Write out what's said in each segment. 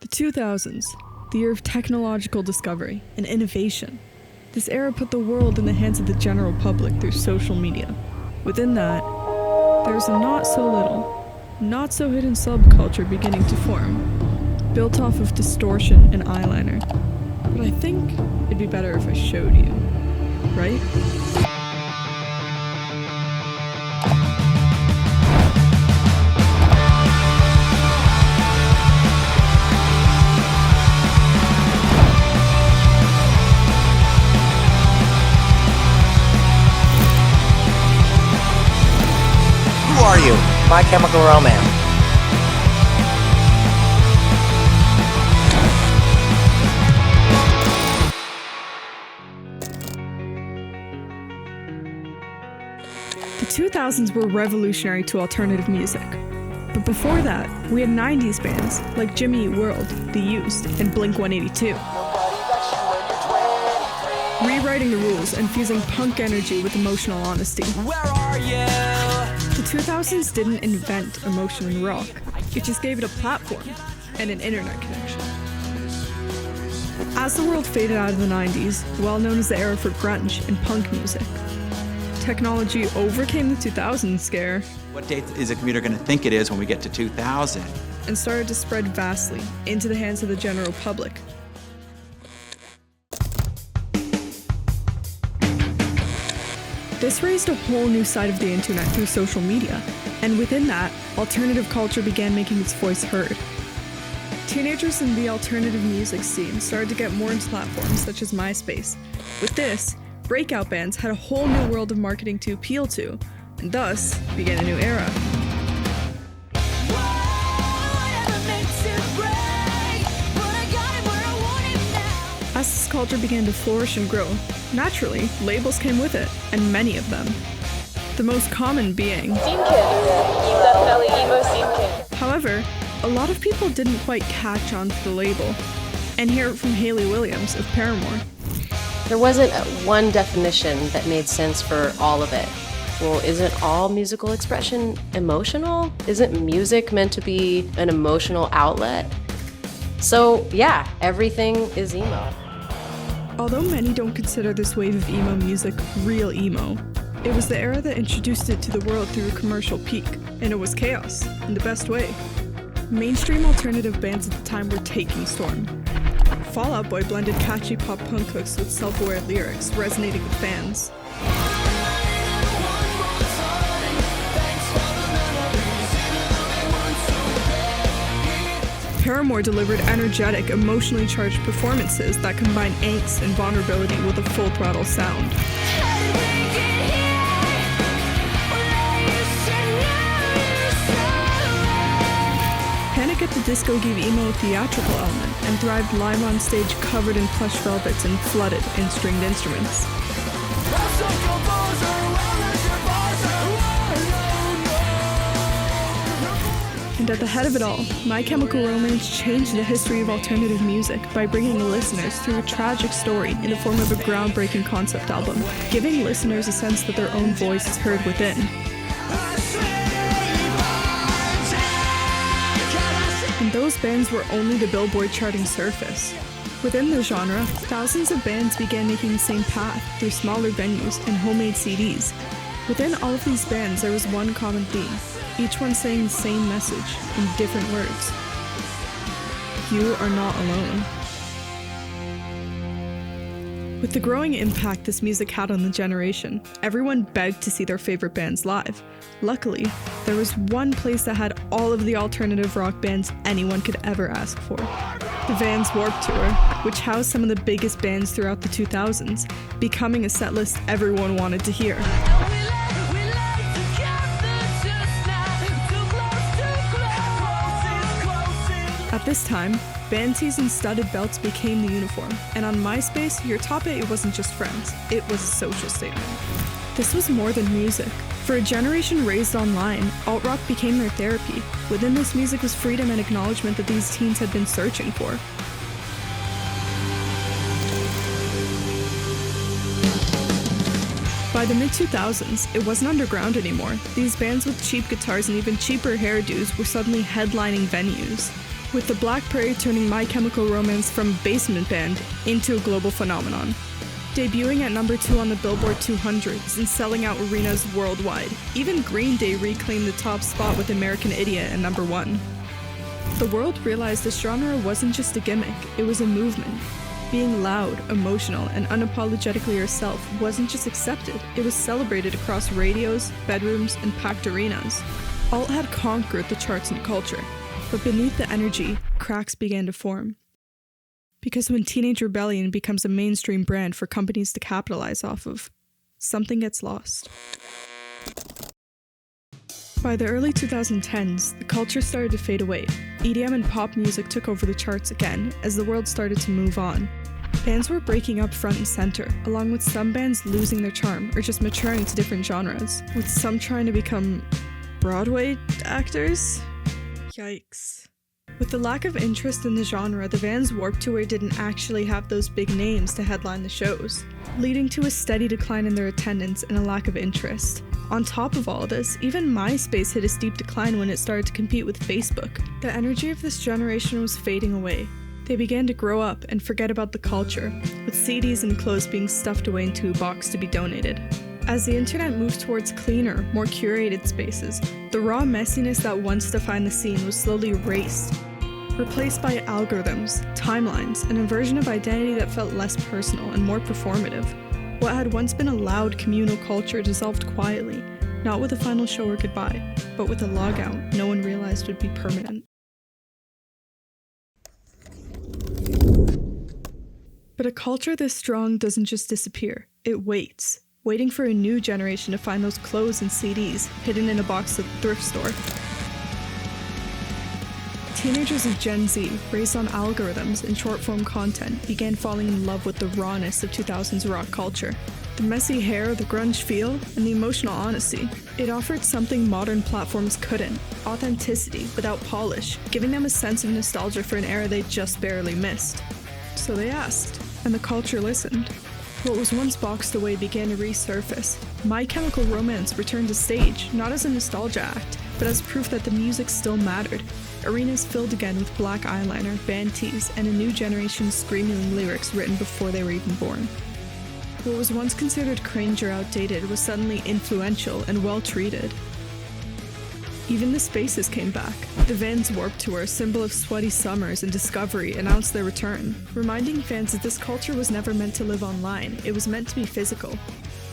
The 2000s, the year of technological discovery and innovation. This era put the world in the hands of the general public through social media. Within that, there's a not so little, not so hidden subculture beginning to form, built off of distortion and eyeliner. But I think it'd be better if I showed you, right? Who are you? My Chemical Romance. The 2000s were revolutionary to alternative music. But before that, we had 90s bands like Jimmy Eat World, The Used, and Blink-182. Rewriting the rules and fusing punk energy with emotional honesty. Where are you? The 2000s didn't invent emotion in rock, it just gave it a platform and an internet connection. As the world faded out of the 90s, well known as the era for grunge and punk music, technology overcame the 2000s scare What date is a computer going to think it is when we get to 2000? and started to spread vastly into the hands of the general public. This raised a whole new side of the internet through social media, and within that, alternative culture began making its voice heard. Teenagers in the alternative music scene started to get more into platforms such as MySpace. With this, breakout bands had a whole new world of marketing to appeal to, and thus began a new era. As this culture began to flourish and grow, naturally, labels came with it, and many of them. The most common being Scene Kid. Definitely emo Scene Kid. However, a lot of people didn't quite catch on to the label, and hear it from Hayley Williams of Paramore. There wasn't one definition that made sense for all of it. Well, isn't all musical expression emotional? Isn't music meant to be an emotional outlet? So yeah, everything is emo. Although many don't consider this wave of emo music real emo, it was the era that introduced it to the world through a commercial peak, and it was chaos, in the best way. Mainstream alternative bands at the time were taking storm. Fall Out Boy blended catchy pop punk hooks with self-aware lyrics, resonating with fans. Paramore delivered energetic, emotionally charged performances that combine angst and vulnerability with a full-throttle sound. Panic at the Disco gave emo a theatrical element and thrived live on stage covered in plush velvets and flooded in stringed instruments. And at the head of it all, My Chemical Romance changed the history of alternative music by bringing listeners through a tragic story in the form of a groundbreaking concept album, giving listeners a sense that their own voice is heard within. And those bands were only the Billboard charting surface. Within the genre, thousands of bands began making the same path through smaller venues and homemade CDs. Within all of these bands, there was one common theme, each one saying the same message in different words. You are not alone. With the growing impact this music had on the generation, everyone begged to see their favorite bands live. Luckily, there was one place that had all of the alternative rock bands anyone could ever ask for. The Vans Warped Tour, which housed some of the biggest bands throughout the 2000s, becoming a setlist everyone wanted to hear. At this time, band tees and studded belts became the uniform, and on MySpace, your top 8 wasn't just friends, it was a social statement. This was more than music. For a generation raised online, alt-rock became their therapy. Within this music was freedom and acknowledgement that these teens had been searching for. By the mid-2000s, it wasn't underground anymore. These bands with cheap guitars and even cheaper hairdos were suddenly headlining venues. with the Black Parade turning My Chemical Romance from a basement band into a global phenomenon. Debuting at number 2 on the Billboard 200s and selling out arenas worldwide. Even Green Day reclaimed the top spot with American Idiot at number 1. The world realized this genre wasn't just a gimmick, it was a movement. Being loud, emotional, and unapologetically yourself wasn't just accepted, it was celebrated across radios, bedrooms, and packed arenas. Alt had conquered the charts and culture, but beneath the energy, cracks began to form. Because when Teenage Rebellion becomes a mainstream brand for companies to capitalize off of, something gets lost. By the early 2010s, the culture started to fade away. EDM and pop music took over the charts again as the world started to move on. Bands were breaking up front and center, along with some bands losing their charm or just maturing to different genres, with some trying to become Broadway actors? Yikes. With the lack of interest in the genre, the Vans' Warped Tour didn't actually have those big names to headline the shows, leading to a steady decline in their attendance and a lack of interest. On top of all this, even MySpace hit a steep decline when it started to compete with Facebook. The energy of this generation was fading away. They began to grow up and forget about the culture, with CDs and clothes being stuffed away into a box to be donated. As the internet moved towards cleaner, more curated spaces, the raw messiness that once defined the scene was slowly erased, replaced by algorithms, timelines, and a version of identity that felt less personal and more performative. What had once been a loud communal culture dissolved quietly, not with a final show or goodbye, but with a logout no one realized would be permanent. But a culture this strong doesn't just disappear, it waits, waiting for a new generation to find those clothes and CDs hidden in a box at the thrift store. Teenagers of Gen Z, raised on algorithms and short-form content, began falling in love with the rawness of 2000s rock culture. The messy hair, the grunge feel, and the emotional honesty. It offered something modern platforms couldn't: authenticity without polish, giving them a sense of nostalgia for an era they just barely missed. So they asked, and the culture listened. What was once boxed away began to resurface. My Chemical Romance returned to stage, not as a nostalgia act, but as proof that the music still mattered. Arenas filled again with black eyeliner, band tees, and a new generation screaming lyrics written before they were even born. What was once considered cringe or outdated was suddenly influential and well-treated. Even the Spaces came back. The Vans' Warped Tour, symbol of sweaty summers and discovery, announced their return, reminding fans that this culture was never meant to live online, it was meant to be physical.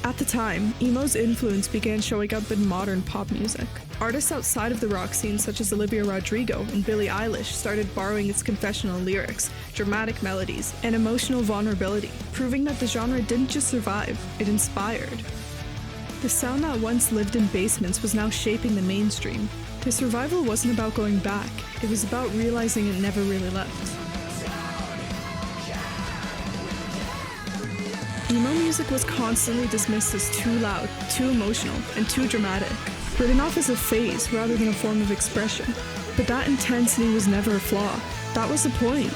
At the time, emo's influence began showing up in modern pop music. Artists outside of the rock scene such as Olivia Rodrigo and Billie Eilish started borrowing its confessional lyrics, dramatic melodies, and emotional vulnerability, proving that the genre didn't just survive, it inspired. The sound that once lived in basements was now shaping the mainstream. The survival wasn't about going back, it was about realizing it never really left. Emo music was constantly dismissed as too loud, too emotional, and too dramatic, written off as a phase rather than a form of expression. But that intensity was never a flaw. That was the point.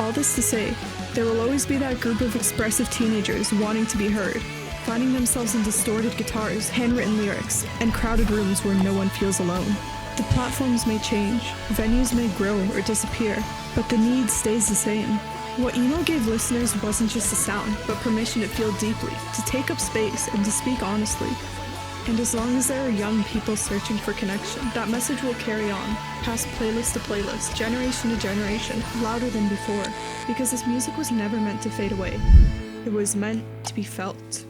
All this to say, there will always be that group of expressive teenagers wanting to be heard, finding themselves in distorted guitars, handwritten lyrics, and crowded rooms where no one feels alone. The platforms may change, venues may grow or disappear, but the need stays the same. What emo gave listeners wasn't just a sound, but permission to feel deeply, to take up space, and to speak honestly. And as long as there are young people searching for connection, that message will carry on, past playlist to playlist, generation to generation, louder than before, because this music was never meant to fade away. It was meant to be felt.